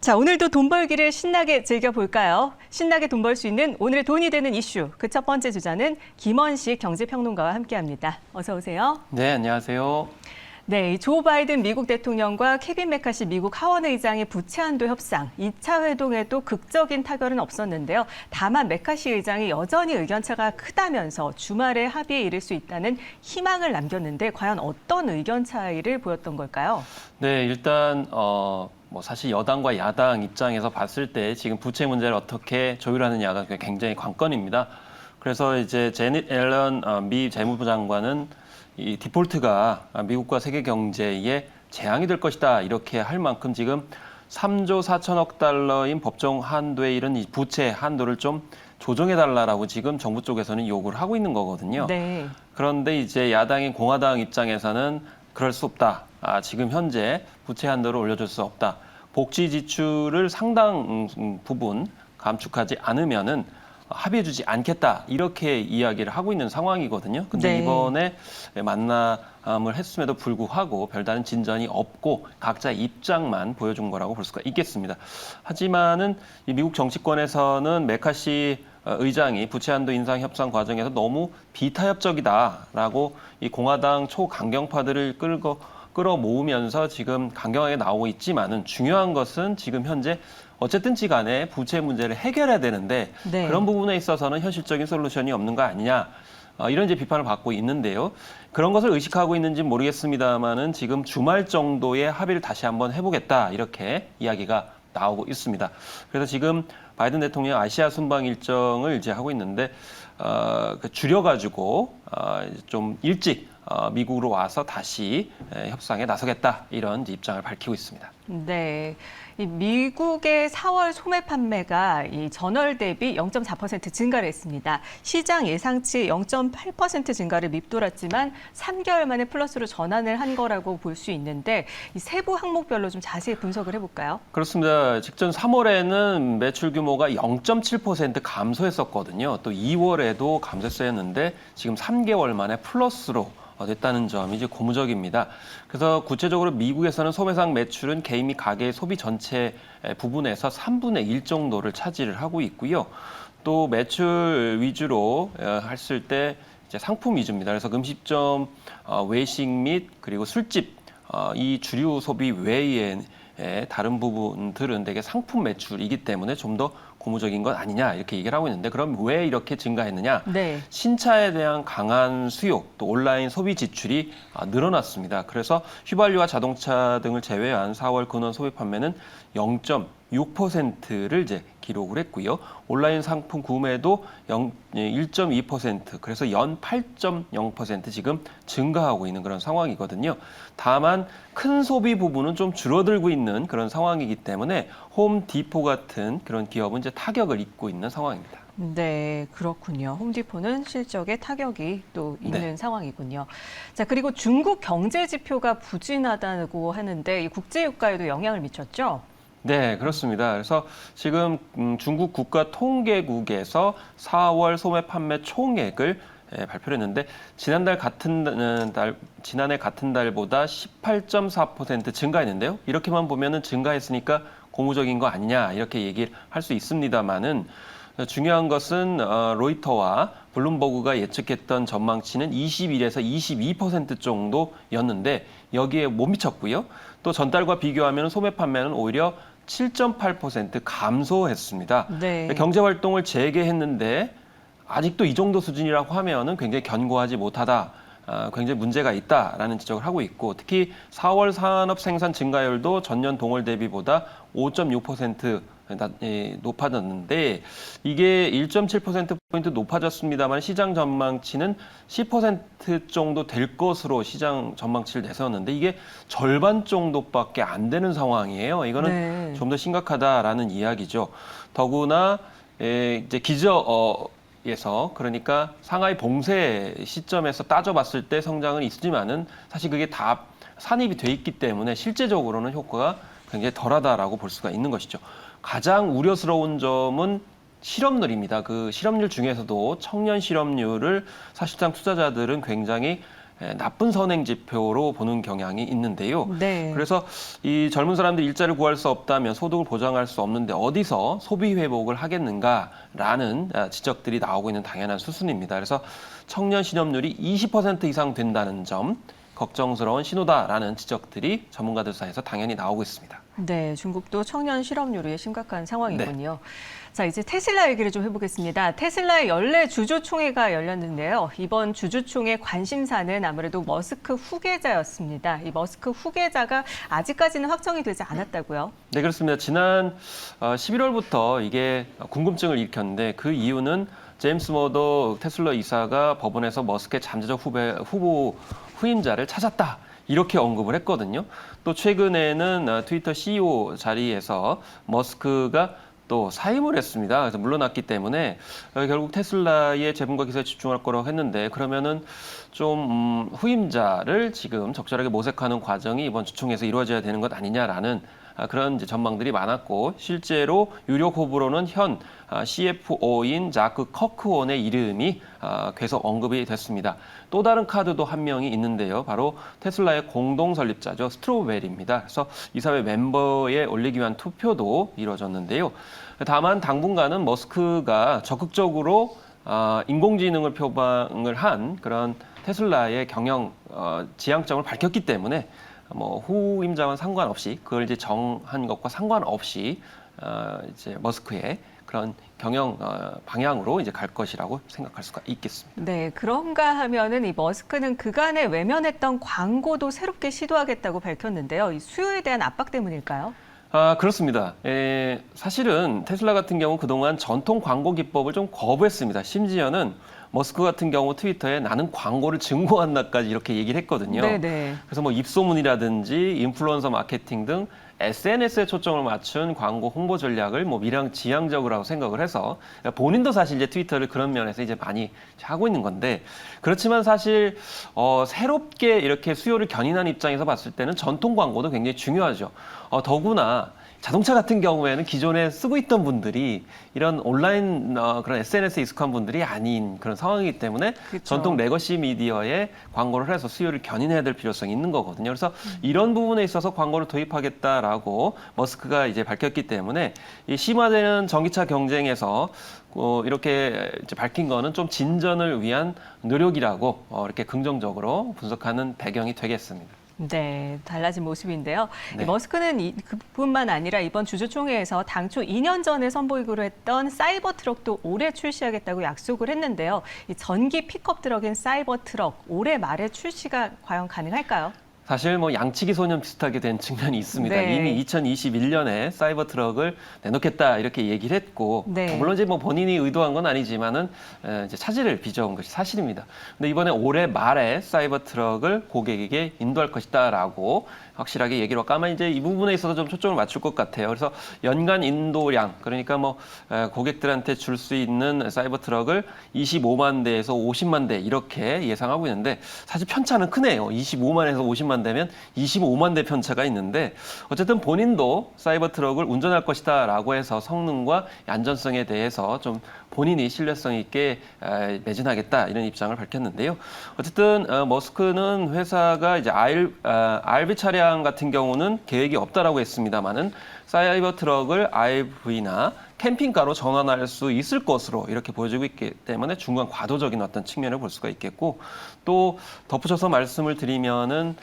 자, 오늘도 돈 벌기를 신나게 즐겨볼까요? 신나게 돈 벌 수 있는 오늘의 돈이 되는 이슈. 그 첫 번째 주자는 김원식 경제평론가와 함께합니다. 어서 오세요. 네, 안녕하세요. 네, 조 바이든 미국 대통령과 케빈 메카시 미국 하원 의장의 부채 한도 협상, 2차 회동에도 극적인 타결은 없었는데요. 다만 메카시 의장이 여전히 의견차가 크다면서 주말에 합의에 이를 수 있다는 희망을 남겼는데 과연 어떤 의견 차이를 보였던 걸까요? 네, 일단 사실 여당과 야당 입장에서 봤을 때 지금 부채 문제를 어떻게 조율하느냐가 굉장히 관건입니다. 그래서 이제 제닛 옐런 미 재무부 장관은 이 디폴트가 미국과 세계 경제에 재앙이 될 것이다 이렇게 할 만큼 지금 3조 4천억 달러인 법정 한도에 이른 이 부채 한도를 좀 조정해달라고 지금 정부 쪽에서는 요구를 하고 있는 거거든요. 네. 그런데 이제 야당인 공화당 입장에서는 그럴 수 없다. 지금 현재 부채 한도를 올려줄 수 없다. 복지 지출을 상당 부분 감축하지 않으면은 합의해주지 않겠다. 이렇게 이야기를 하고 있는 상황이거든요. 근데 네. 이번에 만남을 했음에도 불구하고 별다른 진전이 없고 각자 입장만 보여준 거라고 볼 수가 있겠습니다. 하지만은 이 미국 정치권에서는 메카시 의장이 부채 한도 인상 협상 과정에서 너무 비타협적이다라고 이 공화당 초강경파들을 끌어모으면서 지금 강경하게 나오고 있지만은 중요한 것은 지금 현재 어쨌든지 간에 부채 문제를 해결해야 되는데 네. 그런 부분에 있어서는 현실적인 솔루션이 없는 거 아니냐. 이런 이제 비판을 받고 있는데요. 그런 것을 의식하고 있는지 모르겠습니다만은 지금 주말 정도에 합의를 다시 한번 해보겠다 이렇게 이야기가 나오고 있습니다. 그래서 지금 바이든 대통령 아시아 순방 일정을 이제 하고 있는데 줄여가지고 좀 일찍 미국으로 와서 다시 협상에 나서겠다 이런 입장을 밝히고 있습니다. 네, 이 미국의 4월 소매 판매가 이 전월 대비 0.4% 증가를 했습니다. 시장 예상치 0.8% 증가를 밑돌았지만 3개월 만에 플러스로 전환을 한 거라고 볼 수 있는데 이 세부 항목별로 좀 자세히 분석을 해볼까요? 그렇습니다. 직전 3월에는 매출 규모가 0.7% 감소했었거든요. 또 2월에도 감소했었는데 지금 3개월 만에 플러스로 됐다는 점이 이제 고무적입니다. 그래서 구체적으로 미국에서는 소매상 매출은 개인 및 가계의 소비 전체 부분에서 3분의 1 정도를 차지를 하고 있고요. 또 매출 위주로 했을 때 이제 상품 위주입니다. 그래서 음식점, 외식 및 그리고 술집 이 주류 소비 외에 다른 부분들은 되게 상품 매출이기 때문에 좀 더 고무적인 것 아니냐 이렇게 얘기를 하고 있는데 그럼 왜 이렇게 증가했느냐? 네. 신차에 대한 강한 수요, 또 온라인 소비 지출이 늘어났습니다. 그래서 휘발유와 자동차 등을 제외한 4월 근원 소비 판매는 0.6%를 이제 기록을 했고요. 온라인 상품 구매도 1.2%, 그래서 연 8.0% 지금 증가하고 있는 그런 상황이거든요. 다만 큰 소비 부분은 좀 줄어들고 있는 그런 상황이기 때문에 홈디포 같은 그런 기업은 이제 타격을 입고 있는 상황입니다. 네, 그렇군요. 홈디포는 실적에 타격이 또 있는 상황이군요. 자, 그리고 중국 경제 지표가 부진하다고 하는데 이 국제유가에도 영향을 미쳤죠? 네, 그렇습니다. 그래서 지금 중국 국가통계국에서 4월 소매 판매 총액을 발표를 했는데 지난해 같은 달보다 18.4% 증가했는데요. 이렇게만 보면은 증가했으니까 고무적인 거 아니냐 이렇게 얘기를 할 수 있습니다만은 중요한 것은 로이터와 블룸버그가 예측했던 전망치는 21에서 22% 정도였는데 여기에 못 미쳤고요. 또 전달과 비교하면 소매 판매는 오히려 7.8% 감소했습니다. 네. 경제 활동을 재개했는데 아직도 이 정도 수준이라고 하면은 굉장히 견고하지 못하다. 굉장히 문제가 있다라는 지적을 하고 있고 특히 4월 산업 생산 증가율도 전년 동월 대비보다 5.6% 높아졌는데 이게 1.7%포인트 높아졌습니다만 시장 전망치는 10% 정도 될 것으로 시장 전망치를 내세웠는데 이게 절반 정도밖에 안 되는 상황이에요. 이거는 좀 더 심각하다라는 이야기죠. 더구나 이제 기저에서 그러니까 상하이 봉쇄 시점에서 따져봤을 때 성장은 있지만은 사실 그게 다 산입이 돼 있기 때문에 실제적으로는 효과가 굉장히 덜하다라고 볼 수가 있는 것이죠. 가장 우려스러운 점은 실업률입니다. 그 실업률 중에서도 청년 실업률을 사실상 투자자들은 굉장히 나쁜 선행 지표로 보는 경향이 있는데요. 네. 그래서 이 젊은 사람들이 일자리를 구할 수 없다면 소득을 보장할 수 없는데 어디서 소비 회복을 하겠는가라는 지적들이 나오고 있는 당연한 수순입니다. 그래서 청년 실업률이 20% 이상 된다는 점 걱정스러운 신호다라는 지적들이 전문가들 사이에서 당연히 나오고 있습니다. 네, 중국도 청년 실업률이 심각한 상황이군요. 자, 이제 테슬라 얘기를 좀 해보겠습니다. 테슬라의 연례 주주총회가 열렸는데요. 이번 주주총회 관심사는 아무래도 머스크 후계자였습니다. 이 머스크 후계자가 아직까지는 확정이 되지 않았다고요? 네, 그렇습니다. 지난 11월부터 이게 궁금증을 일으켰는데 그 이유는 제임스 머더 테슬라 이사가 법원에서 머스크의 잠재적 후보 후임자를 찾았다. 이렇게 언급을 했거든요. 또 최근에는 트위터 CEO 자리에서 머스크가 또 사임을 했습니다. 그래서 물러났기 때문에 결국 테슬라의 재분과 기사에 집중할 거라고 했는데 그러면은 좀 후임자를 지금 적절하게 모색하는 과정이 이번 주총에서 이루어져야 되는 것 아니냐라는 그런 이제 전망들이 많았고 실제로 유력 후보로는 현 CFO인 자크 커크원의 이름이 계속 언급이 됐습니다. 또 다른 카드도 한 명이 있는데요. 바로 테슬라의 공동 설립자죠. 스트로벨입니다. 그래서 이사회 멤버에 올리기 위한 투표도 이루어졌는데요. 다만 당분간은 머스크가 적극적으로 인공지능을 표방을 한 그런 테슬라의 경영 지향점을 밝혔기 때문에 뭐 후임자와 상관없이 그걸 이제 정한 것과 상관없이 이제 머스크의 그런 경영 방향으로 이제 갈 것이라고 생각할 수가 있겠습니다. 네, 그런가 하면은 이 머스크는 그간에 외면했던 광고도 새롭게 시도하겠다고 밝혔는데요. 이 수요에 대한 압박 때문일까요? 그렇습니다. 사실은 테슬라 같은 경우 그동안 전통 광고 기법을 좀 거부했습니다. 심지어는 머스크 같은 경우 트위터에 나는 광고를 증거한다까지 이렇게 얘기를 했거든요. 네네. 그래서 뭐 입소문이라든지 인플루언서 마케팅 등 SNS에 초점을 맞춘 광고 홍보 전략을 뭐 미량지향적이라고 생각을 해서 본인도 사실 이제 트위터를 그런 면에서 이제 많이 하고 있는 건데 그렇지만 사실 새롭게 이렇게 수요를 견인한 입장에서 봤을 때는 전통 광고도 굉장히 중요하죠. 더구나 자동차 같은 경우에는 기존에 쓰고 있던 분들이 이런 온라인 그런 SNS에 익숙한 분들이 아닌 그런 상황이기 때문에 그쵸. 전통 레거시 미디어에 광고를 해서 수요를 견인해야 될 필요성이 있는 거거든요. 그래서 이런 부분에 있어서 광고를 도입하겠다라고 머스크가 이제 밝혔기 때문에 이 심화되는 전기차 경쟁에서 이렇게 이제 밝힌 거는 좀 진전을 위한 노력이라고 이렇게 긍정적으로 분석하는 배경이 되겠습니다. 네, 달라진 모습인데요. 네. 머스크는 그뿐만 아니라 이번 주주총회에서 당초 2년 전에 선보이기로 했던 사이버 트럭도 올해 출시하겠다고 약속을 했는데요. 이 전기 픽업 트럭인 사이버 트럭 올해 말에 출시가 과연 가능할까요? 사실 뭐 양치기 소년 비슷하게 된 측면이 있습니다. 네. 이미 2021년에 사이버 트럭을 내놓겠다 이렇게 얘기를 했고 네. 물론 이제 뭐 본인이 의도한 건 아니지만은 이제 차질을 빚어온 것이 사실입니다. 근데 이번에 올해 말에 사이버 트럭을 고객에게 인도할 것이다라고 확실하게 얘기를 했고 아마 이제 이 부분에 있어서 좀 초점을 맞출 것 같아요. 그래서 연간 인도량 그러니까 뭐 고객들한테 줄 수 있는 사이버 트럭을 25만 대에서 50만 대 이렇게 예상하고 있는데 사실 편차는 크네요. 25만에서 50만 대면 25만 대 편차가 있는데 어쨌든 본인도 사이버 트럭을 운전할 것이다라고 해서 성능과 안전성에 대해서 좀 본인이 신뢰성 있게 매진하겠다 이런 입장을 밝혔는데요. 어쨌든 머스크는 회사가 이제 RV 차량 같은 경우는 계획이 없다라고 했습니다만은 사이버 트럭을 RV나 캠핑카로 전환할 수 있을 것으로 이렇게 보여지고 있기 때문에 중간 과도적인 어떤 측면을 볼 수가 있겠고 또 덧붙여서 말씀을 드리면은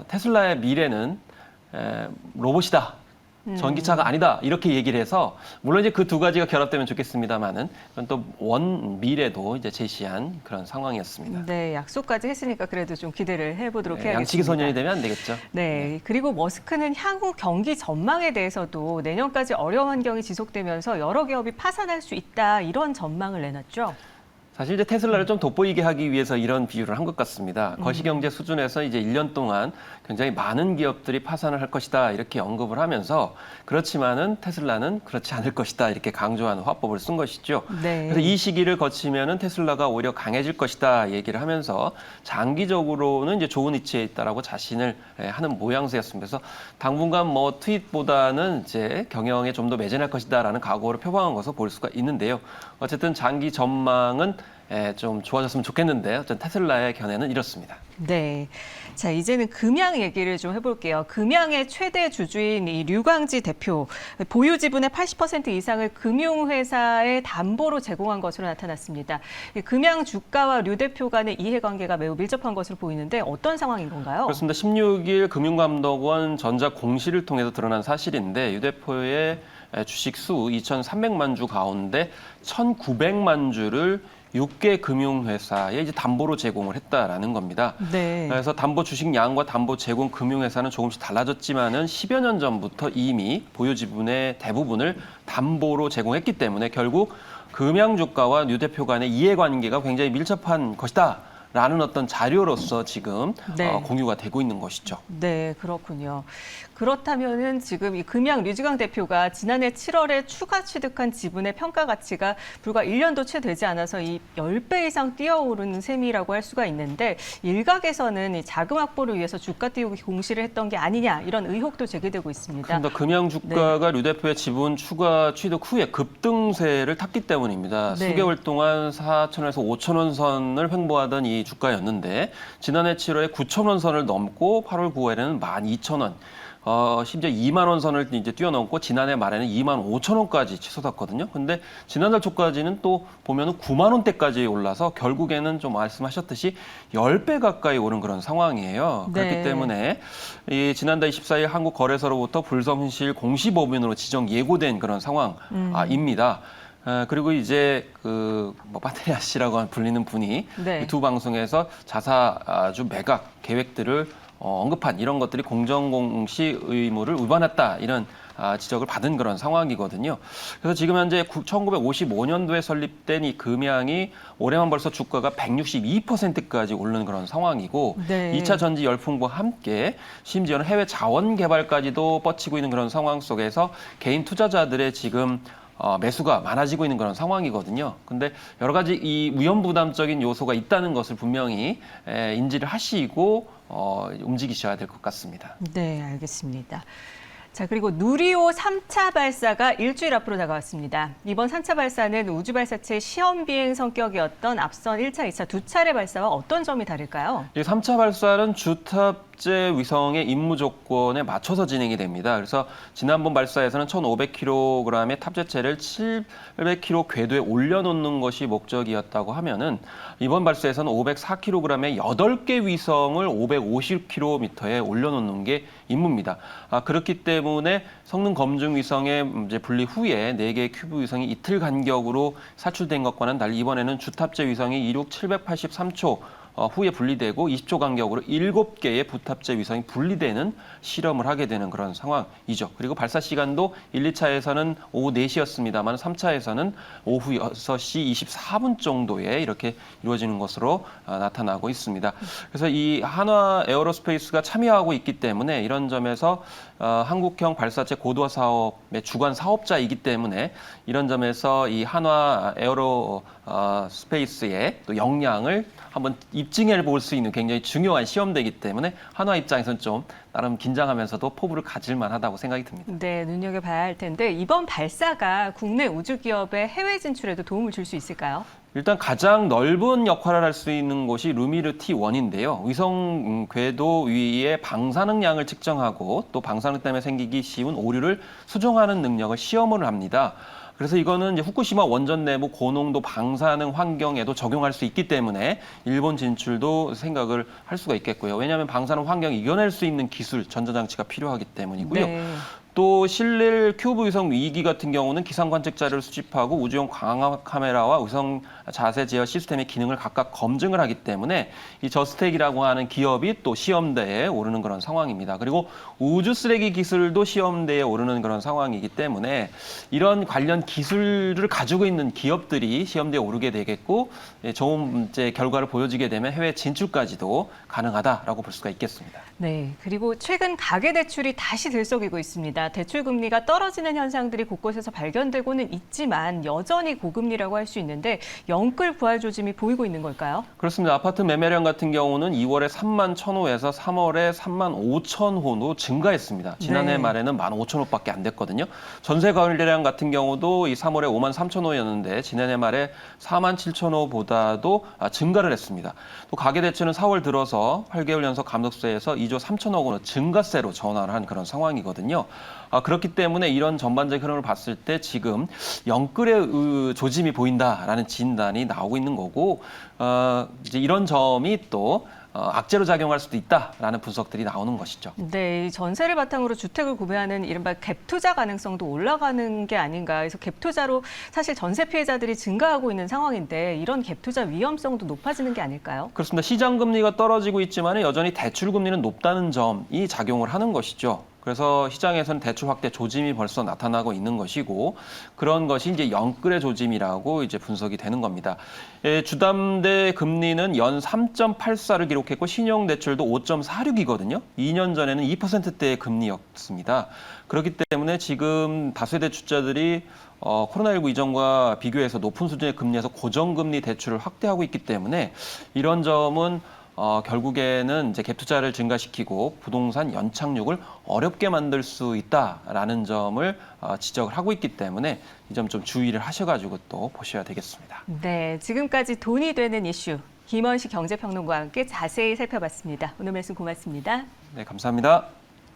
테슬라의 미래는 로봇이다. 전기차가 아니다 이렇게 얘기를 해서 물론 이제 그 두 가지가 결합되면 좋겠습니다만은 그건 또 원 미래도 이제 제시한 그런 상황이었습니다. 네, 약속까지 했으니까 그래도 좀 기대를 해보도록 해야겠습니다. 양치기 소년이 되면 안 되겠죠. 네, 그리고 머스크는 향후 경기 전망에 대해서도 내년까지 어려운 환경이 지속되면서 여러 기업이 파산할 수 있다 이런 전망을 내놨죠. 사실 이제 테슬라를 좀 돋보이게 하기 위해서 이런 비유를 한 것 같습니다. 거시경제 수준에서 이제 1년 동안 굉장히 많은 기업들이 파산을 할 것이다 이렇게 언급을 하면서 그렇지만은 테슬라는 그렇지 않을 것이다 이렇게 강조하는 화법을 쓴 것이죠. 네. 그래서 이 시기를 거치면은 테슬라가 오히려 강해질 것이다 얘기를 하면서 장기적으로는 이제 좋은 위치에 있다라고 자신을 하는 모양새였습니다. 그래서 당분간 뭐 트윗보다는 이제 경영에 좀 더 매진할 것이다라는 각오를 표방한 것을 볼 수가 있는데요. 어쨌든 장기 전망은 좀 좋아졌으면 좋겠는데 어쨌든 테슬라의 견해는 이렇습니다. 네. 자, 이제는 금양 얘기를 좀 해볼게요. 금양의 최대 주주인 이 류광지 대표, 보유 지분의 80% 이상을 금융회사에 담보로 제공한 것으로 나타났습니다. 이 금양 주가와 류 대표 간의 이해관계가 매우 밀접한 것으로 보이는데 어떤 상황인 건가요? 그렇습니다. 16일 금융감독원 전자 공시를 통해서 드러난 사실인데 유 대표의 주식 수 2,300만 주 가운데 1,900만 주를 6개 금융회사에 이제 담보로 제공을 했다라는 겁니다. 네. 그래서 담보 주식량과 담보 제공 금융회사는 조금씩 달라졌지만은 10여 년 전부터 이미 보유 지분의 대부분을 담보로 제공했기 때문에 결국 금양주가와 유 대표 간의 이해관계가 굉장히 밀접한 것이다. 라는 어떤 자료로서 지금 네. 공유가 되고 있는 것이죠. 네, 그렇군요. 그렇다면은 지금 이 금양 류지강 대표가 지난해 7월에 추가 취득한 지분의 평가 가치가 불과 1년도 채 되지 않아서 이 10배 이상 뛰어오르는 셈이라고 할 수가 있는데 일각에서는 이 자금 확보를 위해서 주가 띄우기 공시를 했던 게 아니냐 이런 의혹도 제기되고 있습니다. 그런데 금양 주가가 류 대표의 지분 추가 취득 후에 급등세를 탔기 때문입니다. 네. 수개월 동안 4,000원에서 5,000원 선을 횡보하던 이 주가였는데 지난해 7월에 9,000원 선을 넘고 8월 9월에는 12,000원. 심지어 2만 원 선을 이제 뛰어넘고 지난해 말에는 2만 5천 원까지 치솟았거든요. 근데 지난달 초까지는 또 보면은 9만 원대까지 올라서 결국에는 좀 말씀하셨듯이 10배 가까이 오른 그런 상황이에요. 네. 그렇기 때문에 이 지난달 24일 한국거래소로부터 불성실 공시법인으로 지정 예고된 그런 상황입니다. 그리고 이제 뭐 빠테리아 씨라고 불리는 분이 네. 이 두 방송에서 자사주 매각 계획들을 언급한 이런 것들이 공정공시 의무를 위반했다 이런 지적을 받은 그런 상황이거든요. 그래서 지금 현재 1955년도에 설립된 이 금양이 올해만 벌써 주가가 162%까지 오르는 그런 상황이고 네. 2차 전지 열풍과 함께 심지어는 해외 자원 개발까지도 뻗치고 있는 그런 상황 속에서 개인 투자자들의 지금 매수가 많아지고 있는 그런 상황이거든요. 근데 여러 가지 이 위험부담적인 요소가 있다는 것을 분명히 인지를 하시고 움직이셔야 될 것 같습니다. 네, 알겠습니다. 자, 그리고 누리호 3차 발사가 일주일 앞으로 다가왔습니다. 이번 3차 발사는 우주발사체 시험 비행 성격이었던 앞선 1차, 2차 두 차례 발사와 어떤 점이 다를까요? 이 3차 발사는 주탑재 위성의 임무 조건에 맞춰서 진행이 됩니다. 그래서 지난번 발사에서는 1,500kg의 탑재체를 700kg 궤도에 올려놓는 것이 목적이었다고 하면은 이번 발사에서는 504kg의 8개 위성을 550km에 올려놓는 게 임무입니다. 그렇기 때문에 성능 검증 위성의 이제 분리 후에 4개의 큐브 위성이 이틀 간격으로 사출된 것과는 달리 이번에는 주탑재 위성이 이륙 783초 후에 분리되고 20초 간격으로 7개의 부탑재 위성이 분리되는 실험을 하게 되는 그런 상황이죠. 그리고 발사 시간도 1, 2차에서는 오후 4시였습니다만 3차에서는 오후 6시 24분 정도에 이렇게 이루어지는 것으로 나타나고 있습니다. 그래서 이 한화 에어로스페이스가 참여하고 있기 때문에 이런 점에서 한국형 발사체 고도화 사업의 주관 사업자이기 때문에 이런 점에서 이 한화 에어로스페이스의 또 역량을 한번 입증해 볼 수 있는 굉장히 중요한 시험대이기 때문에 한화 입장에서는 좀 나름 긴장하면서도 포부를 가질 만하다고 생각이 듭니다. 네, 눈여겨봐야 할 텐데 이번 발사가 국내 우주 기업의 해외 진출에도 도움을 줄 수 있을까요? 일단 가장 넓은 역할을 할 수 있는 곳이 루미르 T1인데요. 위성 궤도 위에 방사능량을 측정하고 또 방사능 때문에 생기기 쉬운 오류를 수정하는 능력을 시험을 합니다. 그래서 이거는 이제 후쿠시마 원전 내부 고농도 방사능 환경에도 적용할 수 있기 때문에 일본 진출도 생각을 할 수가 있겠고요. 왜냐하면 방사능 환경을 이겨낼 수 있는 기술, 전자장치가 필요하기 때문이고요. 네. 또 실릴 큐브 위성 2기 같은 경우는 기상 관측 자료를 수집하고 우주용 광학 카메라와 위성 자세 제어 시스템의 기능을 각각 검증을 하기 때문에 이 저스텍이라고 하는 기업이 또 시험대에 오르는 그런 상황입니다. 그리고 우주 쓰레기 기술도 시험대에 오르는 그런 상황이기 때문에 이런 관련 기술을 가지고 있는 기업들이 시험대에 오르게 되겠고 좋은 이제 결과를 보여주게 되면 해외 진출까지도 가능하다라고 볼 수가 있겠습니다. 네, 그리고 최근 가계대출이 다시 들썩이고 있습니다. 맞습니다. 대출 금리가 떨어지는 현상들이 곳곳에서 발견되고는 있지만 여전히 고금리라고 할 수 있는데 영끌 부활 조짐이 보이고 있는 걸까요? 그렇습니다. 아파트 매매량 같은 경우는 2월에 3만 1,000호에서 3월에 3만 5천 호로 증가했습니다. 지난해 네. 말에는 1만 5천 호밖에 안 됐거든요. 전세 거래량 같은 경우도 이 3월에 5만 3천 호였는데 지난해 말에 4만 7천 호보다도 증가를 했습니다. 또 가계대출은 4월 들어서 8개월 연속 감독세에서 2조 3천억 원의 증가세로 전환을 한 그런 상황이거든요. 그렇기 때문에 이런 전반적 흐름을 봤을 때 지금 영끌의 조짐이 보인다라는 진단이 나오고 있는 거고 이제 이런 점이 또 악재로 작용할 수도 있다라는 분석들이 나오는 것이죠. 네, 이 전세를 바탕으로 주택을 구매하는 이른바 갭 투자 가능성도 올라가는 게 아닌가 해서 갭 투자로 사실 전세 피해자들이 증가하고 있는 상황인데 이런 갭 투자 위험성도 높아지는 게 아닐까요? 그렇습니다. 시장 금리가 떨어지고 있지만 여전히 대출 금리는 높다는 점이 작용을 하는 것이죠. 그래서 시장에서는 대출 확대 조짐이 벌써 나타나고 있는 것이고 그런 것이 이제 영끌의 조짐이라고 이제 분석이 되는 겁니다. 주담대 금리는 연 3.84를 기록했고 신용 대출도 5.46이거든요. 2년 전에는 2%대의 금리였습니다. 그렇기 때문에 지금 다수의 대출자들이 코로나19 이전과 비교해서 높은 수준의 금리에서 고정금리 대출을 확대하고 있기 때문에 이런 점은 결국에는 이제 갭 투자를 증가시키고 부동산 연착륙을 어렵게 만들 수 있다라는 점을 지적을 하고 있기 때문에 이 점 좀 주의를 하셔가지고 또 보셔야 되겠습니다. 네, 지금까지 돈이 되는 이슈 김원식 경제평론가와 함께 자세히 살펴봤습니다. 오늘 말씀 고맙습니다. 네, 감사합니다.